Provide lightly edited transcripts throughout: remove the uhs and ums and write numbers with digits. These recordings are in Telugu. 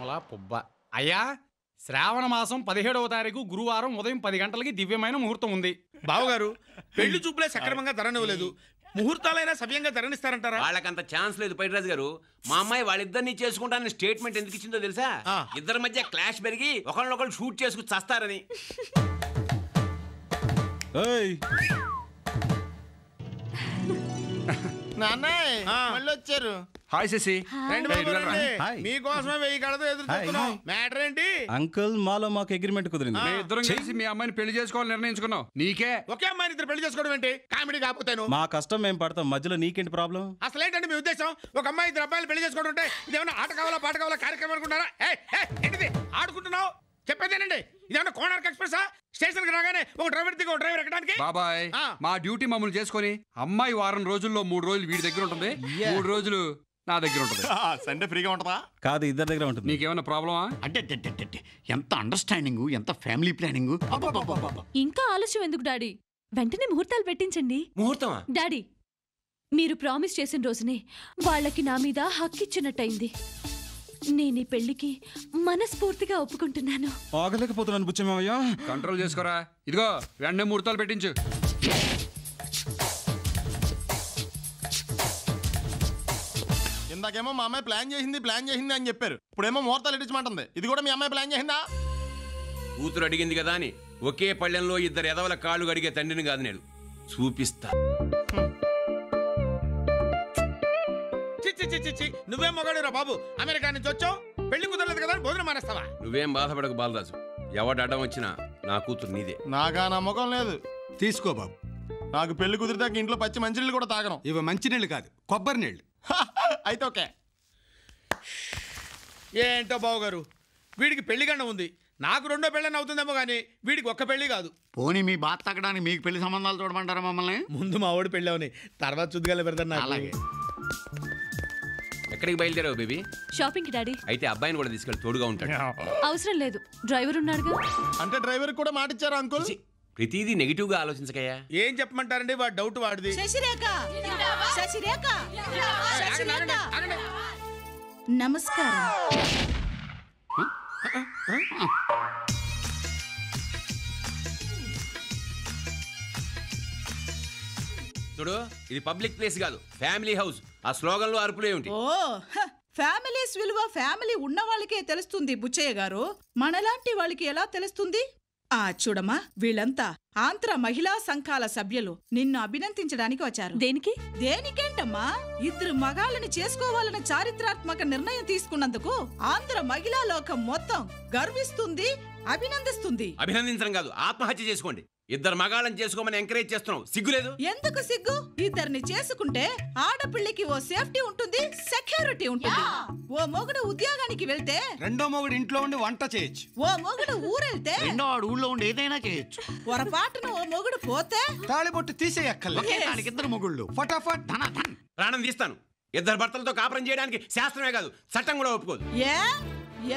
పువ్వల పువ్వ. అయ్యా, శ్రావణ మాసం 17వ తారీఖు గురువారం ఉదయం 10 గంటలకి దివ్యమైన ముహూర్తం ఉంది. బావగారు పెళ్లి చూపులే సక్రమంగా ధరనివ్వలేదు, ముహూర్తాలైనా సవ్యంగా ధరనిస్తారంటారా? వాళ్ళకంత ఛాన్స్ లేదు పైడిరాజు గారు. మా అమ్మాయి వాళ్ళిద్దరిని చేసుకుంటానని స్టేట్మెంట్ ఎందుకు ఇచ్చిందో తెలుసా? ఇద్దరి మధ్య క్లాష్ పెరిగి ఒకళ్ళొకళ్ళు షూట్ చేసుకు చస్తారని. మళ్ళీ వచ్చారు. హాయ్ శశి. మీకోసమే 1000 కళతో ఎదురు చూస్తున్నాం. మ్యాటర్ ఏంటి? అంకుల్, మాలో మాకు అగ్రిమెంట్ కుదిరింది. ఇద్దరం కలిసి మీ అమ్మాయిని పెళ్లి చేసుకోవాలని నిర్ణయించుకున్నాం. నీకే ఒకే అమ్మాయిని ఇద్దరు పెళ్లి చేసుకోవడం ఏంటి? కామెడీ కాకపోతేను. మా కష్టం మేము పడతాం, మధ్యలో నీకేంటి ప్రాబ్లం? అసలు ఏంటండి మీ ఉద్దేశం? ఒక అమ్మాయి ఇద్దరు అబ్బాయిలు పెళ్లి చేసుకోవడం అంటే ఇదేమన్నా ఆట కావాలా పాట కావాలా కార్యక్రమం అనుకుంటారా? ఏంటిది ఆడుకుంటున్నావు? చెప్పేదేనండి, ఇదేమన్నా కోనార్క్ ఎక్స్ప్రెసా? స్టేషన్ కి రాగానే ఒక డ్రైవర్ దిగి ఒక డ్రైవర్ ఎక్కడానికి? బాబాయ్, మా డ్యూటీ మమ్మల్ని చేసుకొని అమ్మాయి వారం రోజుల్లో 3 రోజులు వీడి దగ్గర ఉంటుంది, 3 రోజులు నా దగ్గర ఉంటుంది. సండే ఫ్రీగా ఉంటుందా? కాదు, ఇద్దరి దగ్గర ఉంటుంది. నీకేమన్నా ప్రాబ్లమా? అంటే ఎంత అండర్స్టాండింగ్, ఎంత ఫ్యామిలీ ప్లానింగ్. ఇంకా ఆలస్యం ఎందుకు డాడీ? వెంటనే ముహూర్తాలు పెట్టించండి. ముహూర్తమా? డాడీ, మీరు ప్రామిస్ చేసిన రోజునే వాళ్ళకి నా మీద హక్కిచ్చినట్టయింది. నేను ఈ పెళ్లికి మనస్ఫూర్తిగా ఒప్పుకుంటున్నాను. ఆగలేకపోతున్నాను బుచ్చమయ్య. కంట్రోల్ చేసుకోరా. ఇదిగో వెంటనే ముహూర్తాలు పెట్టించు. ఇందాకేమో మా అమ్మాయి ప్లాన్ చేసింది అని చెప్పారు. ఇప్పుడేమో ముహూర్తాలు ఇట్టించమంటుంది. ఇది కూడా మీ అమ్మాయి ప్లాన్ చేసిందా? కూతురు అడిగింది కదా అని ఒకే పళ్ళెంలో ఇద్దరు ఎదవల కాళ్ళు అడిగే తండ్రిని కాదు నేను. చూపిస్తా. నువ్వేం మొగాడురా బాబు, అమెరికా నుంచి వచ్చావు, పెళ్లి కుదరలేదు కదా భోజనం మానేస్తావా? నువ్వేం బాధపడకు బాలరాజు, ఎవడు అడ్డం వచ్చినా నా కూతురు నీదే. నాకా నమ్మకం లేదు. తీసుకో బాబు. నాకు పెళ్లి కుదిరితే ఇంట్లో పచ్చి మంచినీళ్ళు కూడా తాగను. ఇవి మంచినీళ్ళు కాదు, కొబ్బరి నీళ్ళు. అయితే ఓకే. ఏంటో బావగారు, వీడికి పెళ్లి గండ ఉంది, నాకు 2వ పెళ్ళని అవుతుందేమో కానీ వీడికి ఒక్క పెళ్లి కాదు. పోనీ మీ బాధ తగ్గడానికి మీకు పెళ్లి సంబంధాలు చూడమంటారా మమ్మల్ని? ముందు మా వాడు పెళ్ళి అవని, తర్వాత చుద్దుగాలే పెడతాను. అలాగే. ఎక్కడికి బయలుదేరావు బేబీ? షాపింగ్ కి డాడీ. అయితే అబ్బాయిని కూడా తీసుకెళ్ళి తోడుగా ఉంటాడు. అవసరం లేదు, డ్రైవర్ ఉన్నాడుగా. అంటే డ్రైవర్ కూడా మాట ఇచ్చారా అంకుల్? ప్రతిదీ నెగిటివ్ గా ఆలోచించకయ్యా. ఏం చెప్పమంటారండి, వాడు డౌట్ వాడిది. నమస్కారం. చూడు, ఇది పబ్లిక్ ప్లేస్ కాదు, ఫ్యామిలీ హౌస్. ఆ స్లోగన్ లో అరుపులు ఏమిటి? ఓ ఫ్యామిలీస్ విలువ ఫ్యామిలీ ఉన్న వాళ్ళకే తెలుస్తుంది బుచ్చయ్య గారు, మనలాంటి వాళ్ళకి ఎలా తెలుస్తుంది? చూడమ్మా, వీళ్ళంతా ఆంధ్ర మహిళా సంఘాల సభ్యులు నిన్ను అభినందించడానికి వచ్చారు. దేనికి? దేనికేంటమ్మా, ఇద్దరు మగాళ్ళని చేసుకోవాలన్న చారిత్రాత్మక నిర్ణయం తీసుకున్నందుకు ఆంధ్ర మహిళా లోకం మొత్తం గర్విస్తుంది, అభినందిస్తుంది. అభినందించడం కాదు, ఆత్మహత్య చేసుకోండి. ఇద్దరు మగాళ్ళని చేసుకోమని ఎంకరేజ్ చేస్తున్నావు, సిగ్గులేదు? ఎందుకు సిగ్గు? ఇద్దరిని చేసుకుంటే ఆడపిల్లకి ఓ సేఫ్టీ ఉంటుంది, సెక్యూరిటీ ఉంటుంది. ఓ మొగుడు ఉద్యోగానికి వెళ్తే రెండో మొగుడు ఇంట్లో ఉండి వంట చేయొచ్చు. ఓ మొగుడు ఊరెళ్తే రెండో ఆడు ఊళ్ళో ఉండి ఏదైనా చేయొచ్చు. పొరపాటున ఓ మొగుడు పోతే తాళిబొట్టు తీసేయక్కర్లేదు. దానికి ఇద్దరు మొగుళ్ళు. ఫటాఫట్ ప్రాణం తీస్తాను. ఇద్దరు భర్తలతో కాపురం చేయడానికి శాస్త్రమే కాదు, చట్టం కూడా ఒప్పుకోదు.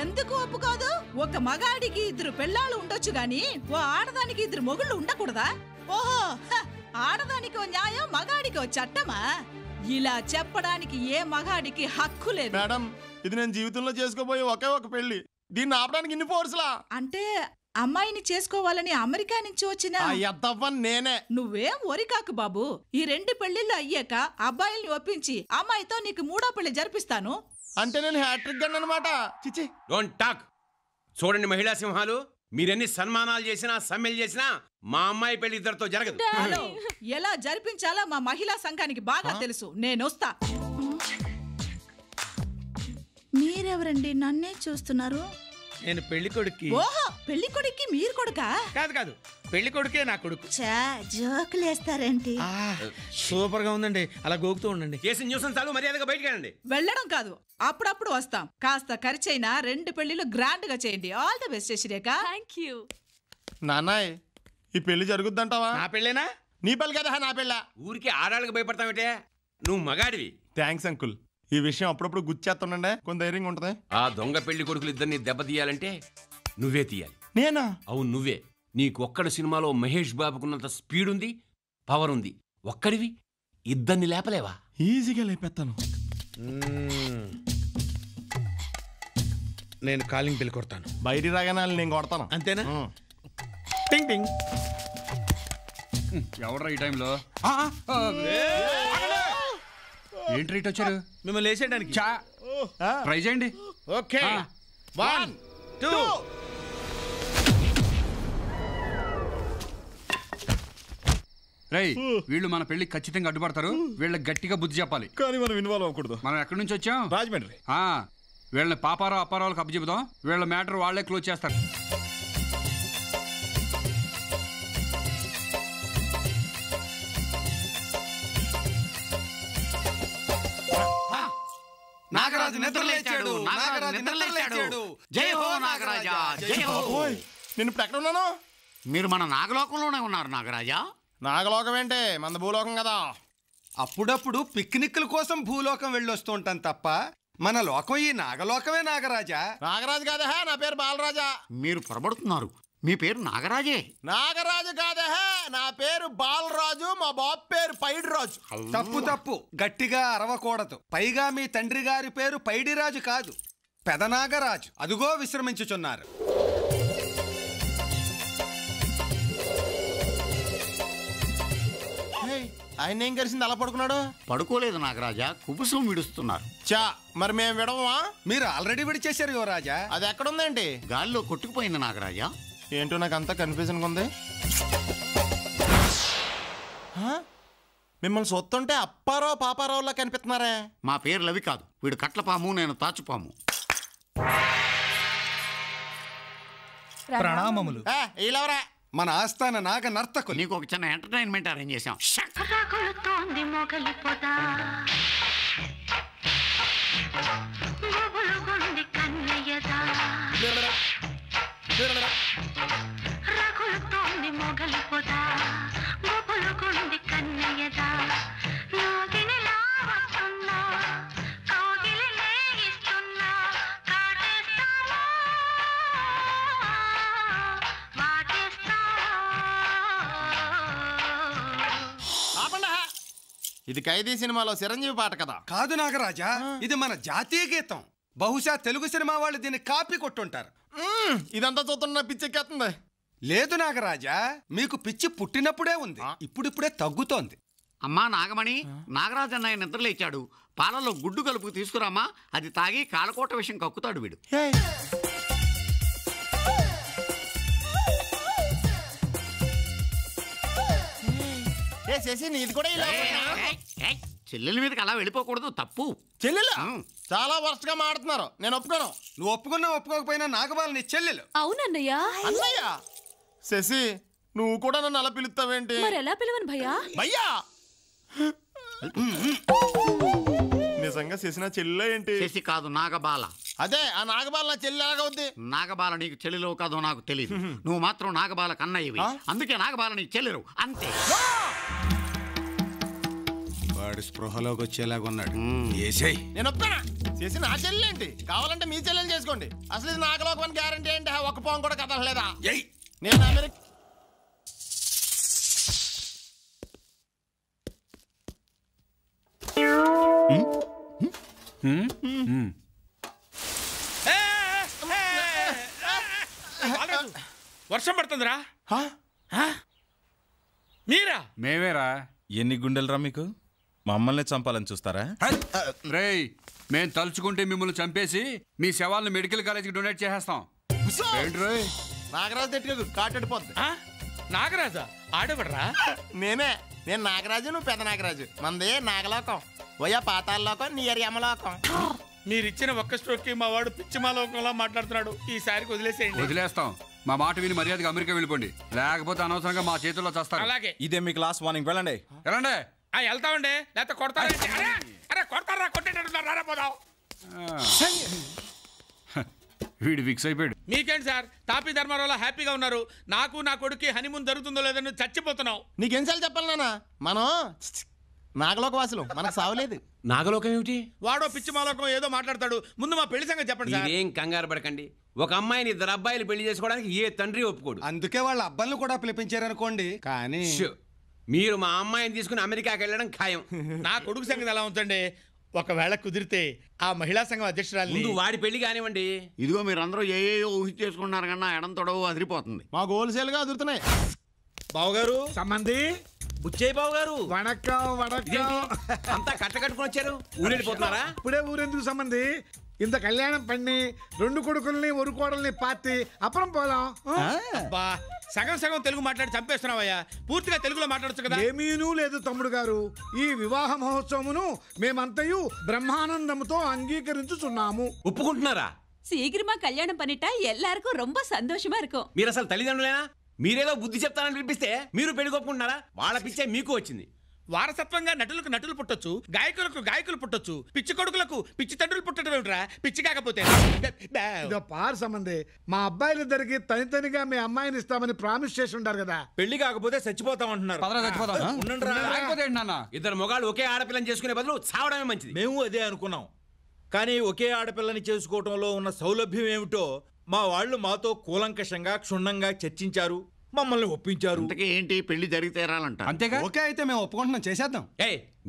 ఎందుకు ఒప్పుకోదు? ఒక మగాడికి ఇద్దరు పెళ్ళాళ్ళు ఉండొచ్చు గాని ఓ ఆడదానికి ఇద్దరు మొగుళ్ళు ఉండకూడదా? ఓహో, ఆడదానికి ఓ న్యాయం, మగాడికి ఓ చట్టమా? ఇలా చెప్పడానికి ఏ మగాడికి హక్కు లేదు. మేడం, ఇది నేను జీవితంలో చేసుకోబోయే ఒకే ఒక పెళ్లి, దీన్ని ఆపడానికి ఇన్ని ఫోర్స్లా? అంటే అమ్మాయిని చేసుకోవాలని అమెరికా నుంచి వచ్చిన నేనే. నువ్వేం ఒరికాకు బాబు. ఈ 2 పెళ్లిళ్ళు అయ్యాక అబ్బాయిల్ని ఒప్పించి అమ్మాయితో నీకు 3వ పెళ్లి జరిపిస్తాను. అంటే నేను హ్యాట్రిక్ గన్ అన్నమాట. చిచి, డోంట్ టాక్. చూడండి మహిళా సింహాలు, మీరెన్ని సన్మానాలు చేసినా సమ్మెలు చేసినా మా అమ్మాయి పెళ్లి ఇద్దరితో జరగదు. ఎలా జరిపించాలో మా మహిళా సంఘానికి బాగా తెలుసు. నేనొస్తా. మీరెవరండి నన్నే చూస్తున్నారు? నేను పెళ్లి కొడుక్కి. ఓహో, పెళ్లి కొడుక్కి మీరు కొడుకా? కాదు, పెళ్లి కొడుకే నా కొడుకు. జోకులేస్తారేంటి? సూపర్ గా ఉందండి, అలా గోకుతూ ఉండండి. చేసిన న్యూసెన్స్ చాలు, మర్యాదగా బయటికి వెళ్ళండి. వెళ్ళడం కాదు, అప్పుడప్పుడు వస్తాం. కాస్త ఖర్చైనా 2 పెళ్లిలు గ్రాండ్ గా చేయండి. All the best Sasirekha. Thank you. నాన్నయ్, ఈ పెళ్లి జరుగుద్దంటావా? నా పెళ్ళేనా? నీ పెళ్లి కదా నా పెళ్ళ. ఊరికి ఆడాళ్ళకి భయపడతావేటే, నువ్వు మగాడివి. Thanks uncle. ఈ విషయం అప్పుడప్పుడు గుర్చేస్తుండే కొంత ధైర్యంగా ఉంటది. ఆ దొంగ పెళ్లి కొడుకులు ఇద్దరిని దెబ్బతీయాలంటే నువ్వే తీయాలి. నేనా? అవును, నువ్వే. నీకు ఒక్కడి సినిమాలో మహేష్ బాబుకున్నంత స్పీడ్ ఉంది, పవర్ ఉంది. ఒక్కడివి ఇద్దరిని లేపలేవా? ఈజీగా లేపేస్తాను. నేను కాలింగ్ బిల్ కొడతాను. బయటికి రాగానే నేను కొడతాను. అంతేనా? టింగ్ టింగ్. ఎవడ్రా ఈ టైంలో? ఏంటి రైట్ వచ్చారు? మిమ్మల్ని వేసేయడానికి. ట్రై చేయండి. ఓకే 1 2. రేయ్, వీళ్ళు మన పెళ్లి ఖచ్చితంగా అడ్డుపడతారు. వీళ్ళకి గట్టిగా బుద్ధి చెప్పాలి. కానీ మనం ఇన్వాల్వ్ అవ్వకూడదు. మనం ఎక్కడి నుంచి వచ్చాం? రాజమండ్రి. వీళ్ళని పాపారావు అప్పారావులకు అప్పచెబుదాం. వీళ్ళ మ్యాటర్ వాళ్ళే క్లోజ్ చేస్తారు. నాగరాజు నిద్రలేచాడు, నాగరాజు నిద్రలేచాడు. జై హో నాగరాజా, జై హో. నేను ఇప్పుడు ఎక్కడ ఉన్నాను? మీరు మన నాగలోకంలోనే ఉన్నారు నాగరాజా. నాగలోకం ఏంటి? మన భూలోకం కదా. అప్పుడప్పుడు పిక్నిక్ల కోసం భూలోకం వెళ్ళొస్తూ ఉంటాం తప్ప మన లోకం ఈ నాగలోకమే నాగరాజా. నాగరాజు కాదా, నా పేరు బాలరాజా. మీరు పొరబడుతున్నారు. మీ పేరు నాగరాజే. నాగరాజు కాదా, నా పేరు బాలరాజు. మా బాబు పేరు పైడిరాజు. తప్పు తప్పు, గట్టిగా అరవకూడదు. పైగా మీ తండ్రి గారి పేరు పైడిరాజు కాదు, పెదనాగరాజు. అదుగో విశ్రమించుచున్నారు. ఆయన ఏం కలిసింది అలా పడుకున్నాడు? పడుకోలేదు నాగరాజా, కుబుసం విడుస్తున్నారు. చా, మరి మేము విడవమా? మీరు ఆల్రెడీ విడిచేశారు యువరాజా. అది ఎక్కడుందేంటి? గాలిలో కొట్టుకుపోయింది నాగరాజా. ఏంటో నాకు అంతా కన్ఫ్యూజన్గా ఉంది. మిమ్మల్ని సొత్తుంటే అప్పారావు పాపారావులా కనిపిస్తున్నారే. మా పేర్లు అవి కాదు. వీడు కట్లపాము, నేను తాచుపాము. ప్రణామములు. ఈలవరా మన ఆస్థాన నాగ నర్తకులు. నీకు ఒక చిన్న ఎంటర్టైన్మెంట్ అరేంజ్ చేశాం. ఇది ఖైదీ సినిమాలో చిరంజీవి పాట కదా? కాదు నాగరాజా, ఇది మన జాతీయ గీతం. బహుశా తెలుగు సినిమా వాళ్ళు దీన్ని కాపీ కొట్టుంటారు. ఇదంతా చూస్తున్న పిచ్చెక్కేస్తుంది. లేదు నాగరాజా, మీకు పిచ్చి పుట్టినప్పుడే ఉంది, ఇప్పుడిప్పుడే తగ్గుతోంది. అమ్మా నాగమణి, నాగరాజు అన్నయ్య నిద్రలేచాడు. పాలలో గుడ్డు కలుపు తీసుకురామా, అది తాగి కాలకోట విషయం కక్కుతాడు వీడు. నీది కూడా చెల్లెల మీదకి అలా వెళ్ళిపోకూడదు, తప్పు. చెల్లెలు చాలా వర్స్ట్ గా మాడుతున్నారు. నేను ఒప్పుకోను. నువ్వు ఒప్పుకున్నా ఒప్పుకోకపోయినా నాగబాల నీ చెల్లెలు. అవునన్నయ్యా. అన్నయ్య శశి, నువ్వు కూడా నన్ను అలా పిలుస్తావేంటి? మరి ఎలా పిలవను భయ్యా? భయ్యా నిజంగా శశి నా చెల్లె ఏంటి? శశి కాదు, నాగబాల. అదే ఆ నాగబాల నా చెల్లి ఎలాగవుద్ది? నాగబాల నీకు చెల్లెలో కాదో నాకు తెలియదు. నువ్వు మాత్రం నాగబాల కన్నయ్యవి, అందుకే నాగబాల నీకు చెల్లెరు, అంతే. వాడు స్పృహలోకి వచ్చేలాగున్నాడు. నేను ఒప్పుకోనా? చేసి నా చెల్లి ఏంటి? కావాలంటే మీ చెల్లెలు చేసుకోండి. అసలు ఇది నాగలోకం గ్యారంటీ ఏంటి? ఒక పోం కూడా కదలలేదా? నేను అమెరికా వర్షం పడుతుందిరా. మీరా? మేమేరా. ఎన్ని గుండెలరా మీకు? మమ్మల్ని చంపాలని చూస్తారా? రేయ్, మేం తలుచుకుంటే మిమ్మల్ని చంపేసి మీ శవాలను మెడికల్ కాలేజీకి డొనేట్ చేసేస్తాం. నాగరాజు దగ్గర కాటడిపోద్ది. నాగరాజా? ఆడబడరా? నేను నాగరాజు, నువ్వు పెద్ద నాగరాజు. మంది నాగలోకం, పోయా పాతాళలోకం, నీ యమలోకం. మీరిచ్చిన ఒక్క స్ట్రోక్ కి మా వాడు పిచ్చిమాలోకంలా మాట్లాడుతున్నాడు. ఈసారికి వదిలేసేయండి. వదిలేస్తాం. మా మాట విని మర్యాదగా అమెరికా వెళ్ళిపోండి, లేకపోతే అనవసరంగా మా చేతుల్లో చేస్తారు. అలాగే. ఇదే మీకు లాస్ట్ వార్నింగ్. వెళ్ళండి. వెళ్ళండి. వెళ్తామండి, లేకపోతే కొడతారా? అరే కొడతారా? కొట్టేటట్టున్నారా? పోదాం. వీడు ఫిక్స్ అయిపోయాడు. మీకేంటి సార్, తాపీ ధర్మారావులో హ్యాపీగా ఉన్నారు. నాకు నా కొడుకు హనీమూన్ జరుగుతుందో లేదని చచ్చిపోతున్నావు. నీకెన్నిసార్లు చెప్పాలి నాన్న, మనం నాగలోక వాసులు, మనకు సావలేదు. నాగలోకం ఏమిటి? వాడో పిచ్చి మాలోకం ఏదో మాట్లాడతాడు. ముందు మా పెళ్లి సంగతి చెప్పండి సార్. ఏం కంగారు పడకండి. ఒక అమ్మాయిని 2 అబ్బాయిలు పెళ్లి చేసుకోవడానికి ఏ తండ్రి ఒప్పుకోడు. అందుకే వాళ్ళ అబ్బాయిలు కూడా పిలిపించారనుకోండి. కానీ మీరు మా అమ్మాయిని తీసుకుని అమెరికాకి వెళ్ళడం ఖాయం. నా కొడుకు సంగతి ఎలా ఉంచండి. ఒకవేళ కుదిరితే ఆ మహిళా సంఘం అధ్యక్షురాలు ముందు వాడి పెళ్లి కానివ్వండి. ఇదిగో మీరందరూ ఏయో ఊహించేసుకుంటున్నారు కన్నా ఎడం తొడవు అదిరిపోతుంది. మా హోల్సేల్ గా అదురుతున్నాయి. బావగారు సంబంధి బుచ్చయ్య బావ గారు వణక్కం వణక్కం. అంతా కట్టుకొని వచ్చారు, ఊరెళ్ళిపోతున్నారా? ఇప్పుడే ఊరెందుకు సంబంధి? ఇంత కళ్యాణం పన్ని 2 కొడుకుల్ని 1 కోడల్ని పాతి అப்புறம் పోలాం. అబ్బా సగం సగం తెలుగు మాట్లాడి చంపేస్తున్నావయ్యా. పూర్తిగా తెలుగులో మాట్లాడచ్చు కదా. ఏమీనూ లేదు తమ్ముడు గారు. ఈ వివాహ మహోత్సవమును మేమంతయు బ్రహ్మానందముతో అంగీకరించుచున్నాము. ఒప్పుకుంటున్నారా? சீக்கிரமா கல்யாணம் பண்ணிட்டா எல்லாருக்கும் ரொம்ப சந்தோஷமா இருக்கும். మీరు అసలు తల్లిదండ్రులేనా? మీరేదో బుద్ధి చెప్తానని పిలిపిస్తే మీరు పెళ్లి ఒప్పుకుంటున్నారా? వాళ్ళ పిచ్చే మీకు వచ్చింది. వారసత్వంగా నటులకు నటులు పుట్టొచ్చు, గాయకులకు గాయకులు పుట్టొచ్చు, పిచ్చి కొడుకులకు పిచ్చి తండ్రులు పుట్టడం ఏమిట్రా? పిచ్చి కాకపోతే పార్ సంబంధే. మా అబ్బాయిలిద్దరికి తనితనిగా మీ అమ్మాయిని ఇస్తామని ప్రామిస్ చేసి ఉంటారు కదా. పెళ్లి కాకపోతే చచ్చిపోతామంటున్నారు. ఇద్దరు మొగాళ్ళు ఒకే ఆడపిల్లని చేసుకునే బదులు చావడమే మంచిది. మేము అదే అనుకున్నాం. కానీ ఒకే ఆడపిల్లని చేసుకోవటంలో ఉన్న సౌలభ్యం ఏమిటో మా వాళ్ళు మాతో కూలంకషంగా క్షుణ్ణంగా చర్చించారు, మమ్మల్ని ఒప్పించారు. ఇంతకీ ఏంటి? పెళ్లి జరిగి తీరాలంట. అంతేగా? ఓకే అయితే మేము ఒప్పుకుంటున్నాం, చేసేద్దాం.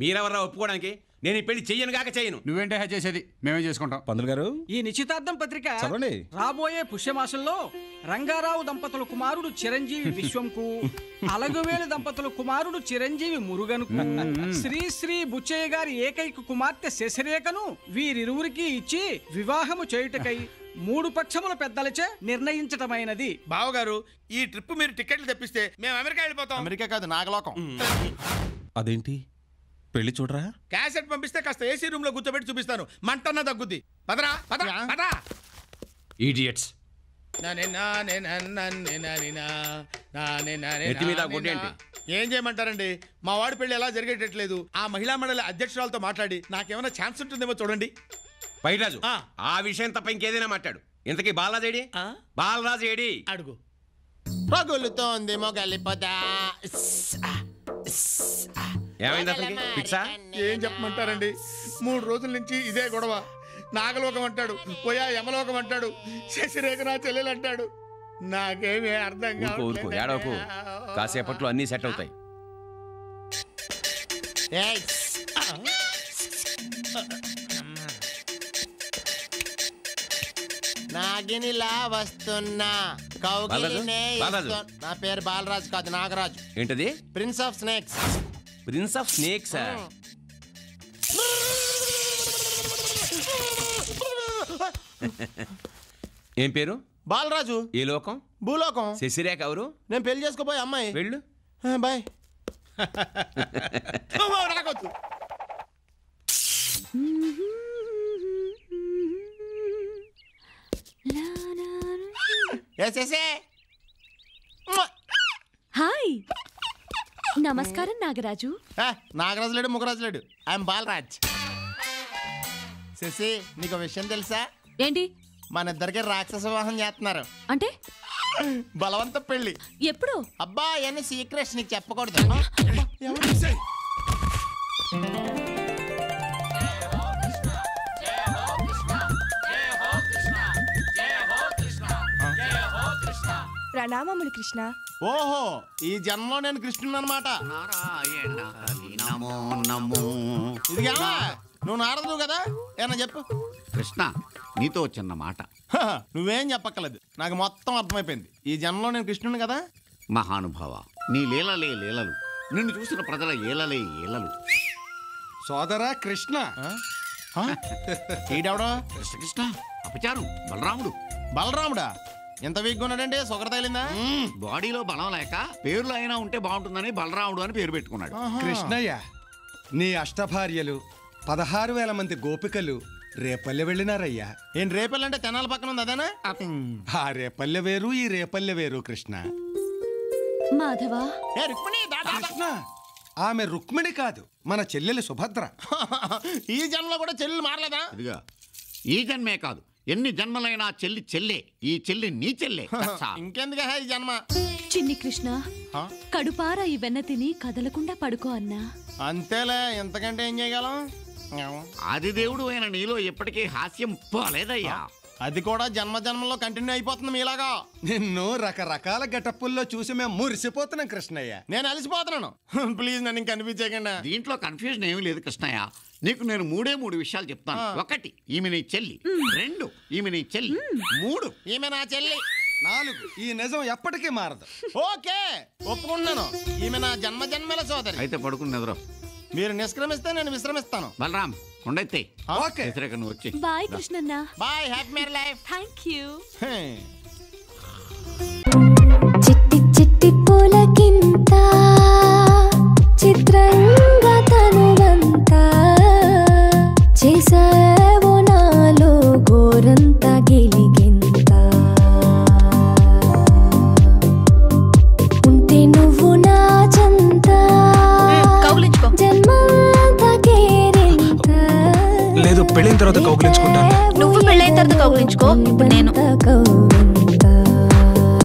మీరెవర్రా ఒప్పుకోవడానికి? నేను ఈ పెళ్లి చెయ్యను కాక చేయను. నువ్వేంటే చేసేది? మేమే చేసుకుంటాం. పంతులు గారు ఈ నిశ్చితార్థం పత్రిక చదవండి. రాబోయే పుష్యమాసంలో రంగారావు దంపతుల కుమారుడు చిరంజీవి విశ్వంకు, అలగువేలు దంపతుల కుమారుడు చిరంజీవి మురుగనుకు, శ్రీ బుచ్చయ్య గారి ఏకైక కుమార్తె శశిరేఖను వీరిరువురికి ఇచ్చి వివాహము చేయుటకై 3 పక్షముల పెద్దలచే నిర్ణయించటమైనది. బావగారు ఈ ట్రిప్ మీరు టికెట్లు తెప్పిస్తే మేము అమెరికా వెళ్ళిపోతాం. అమెరికా కాదు, నాగలోకం. అదేంటి పెళ్లి చూడరా? క్యాసెట్ పంపిస్తే కాస్త ఏసీ రూమ్ లో కూర్చోబెట్టి చూపిస్తాను. మంటన్నా తగ్గుద్ది. పదరా పదరా పదరా. ఈడియట్స్. ఏం చేయమంటారండి? మా వాడి పెళ్లి ఎలా జరిగేటట్లేదు. ఆ మహిళా మండలి అధ్యక్షురాలతో మాట్లాడి నాకేమైనా ఛాన్స్ ఉంటుందేమో చూడండి. పైరాజు, ఆ విషయం తప్ప ఇంకేదైనా మాట్లాడు. ఇంతకీ బాలరాజు ఏడి? బాలరాజు ఏడి? అడుగు. రగులుతోంది మొగలిపోదా. ఏమైంది అతనికి? పిచ్చా? ఏం చెప్పమంటారండి? 3 రోజుల నుంచి ఇదే గొడవ. నాగలోకం అంటాడు, పోయా యమలోకం అంటాడు, శశిరేఖ నా చెల్లెలు అంటాడు. నాకేమీ అర్థం ఊరుకో, ఏడవకు. కాసేపట్లో అన్నీ సెట్ అవుతాయి. నాగినిలా వస్తున్నా కౌగిలినే నా పేరు బాలరాజు కాదు, నాగరాజు. ఏంటది? Prince of snakes. Prince of snakes. ఏం పేరు? బాలరాజు. ఏ లోకం? భూలోకం. శశిరేఖ ఎవరు? నేను పెళ్లి చేసుకోబోయే అమ్మాయి. వెళ్ళు. బాయ్. హాయ్, నమస్కారం నాగరాజు. నాగరాజు లేడు, ముగరాజు లేడు. ఐఎమ్ బాలరాజ్. శశి, నీకు విషయం తెలుసా? ఏంటి? మన ఇద్దరికి రాక్షస వివాహం చేస్తున్నారు. అంటే బలవంత పెళ్లి. ఎప్పుడు? అబ్బా అని సీక్రెట్స్ నీకు చెప్పకూడదు. ప్రణామములు కృష్ణ. ఓహో, ఈ జన్మలో నేను కృష్ణుని అనమాట. ఇదిగా నువ్వు నారదుడు కదా, ఏమన్నా చెప్పు. కృష్ణ, నీతో చిన్న మాట. నువ్వేం చెప్పక్కర్లేదు, నాకు మొత్తం అర్థమైపోయింది. ఈ జన్మలో నేను కృష్ణుని కదా. మహానుభావ, నీ లీలలే లీలలు, నిన్ను చూసిన ప్రజల ఏలలే ఏలలు. సోదరా కృష్ణ. ఈడెవడో? కృష్ణ అపచారం. బలరాముడు. బలరాముడా? ఎంత వీక్గా ఉన్నాడంటే సొగర తగిలిందా? బాడీలో బలం లేక పేర్లు అయినా ఉంటే బాగుంటుందని బలరాముడు అని పేరు పెట్టుకున్నాడు. కృష్ణయ్య, నీ అష్టభార్యలు 16,000 మంది గోపికలు రేపల్లె వెళ్ళినారయ్యా. ఏం రేపల్లె అంటే తెనాల పక్కన ఉంది అదేనా? ఆ రేపల్లె వేరు, ఈ రేపల్లె వేరు కృష్ణ. మాధవా. కృష్ణ, ఆమె రుక్మిణి కాదు, మన చెల్లెలు సుభద్ర. ఈ జన్మలో కూడా చెల్లెలు మారలేదా? ఇదిగా ఈ జన్మే కాదు, ఎన్ని జన్మలైనా చెల్లి చెల్లే. ఈ చెల్లి నీ చెల్లే. ఇంకెందుకు ఈ జన్మ? చిన్ని కృష్ణ, కడుపారా ఈ వెన్న తిని కదలకుండా పడుకో అన్నా. అంతేలే, ఎంతకంటే ఏం చేయగలం? ఆది దేవుడు అయిన నీలో ఎప్పటికీ హాస్యం పోలేదయ్యా. అది కూడా జన్మ జన్మలో కంటిన్యూ అయిపోతుంది మీలాగా. నిన్ను రకరకాల గెటప్పుల్లో చూసి మేము మురిసిపోతున్నాం కృష్ణయ్య. నేను అలసిపోతున్నాను. ప్లీజ్ నన్ను ఇంక కనిపించకండి. దీంట్లో కన్ఫ్యూజన్ ఏమీ లేదు కృష్ణయ్య. నీకు నేను మూడు విషయాలు చెప్తాను. 1 ఈమె నీ చెల్లి, 2 ఈమె నీ చెల్లి, 3 ఈమె నా చెల్లి, 4 ఈ నిజం ఎప్పటికీ మారదు. ఓకే ఒప్పుకుంటున్నాను. ఈమె నా జన్మ జన్మల సోదరి. అయితే పడుకుని నిద్ర. మీరు నిష్క్రమిస్తే నేను విశ్రమిస్తాను. బలరాం కొండైతే ఓకే నువ్వు వచ్చి. బాయ్ కృష్ణన్న. Bye, happy married life. Thank you. చిట్టి చిట్టి పూలకింత చిత్రంగా తనువంతా చేసావో నాలో గోరంత గిలిగింత ఉంటే నువ్వు నా చెంత జన్మంతా కేరింత. లేదు, పెళ్ళైన తర్వాత కౌగిలించుకుంటాను. నువ్వు పెళ్ళైన తర్వాత కౌగిలించుకో, ఇప్పుడు నేను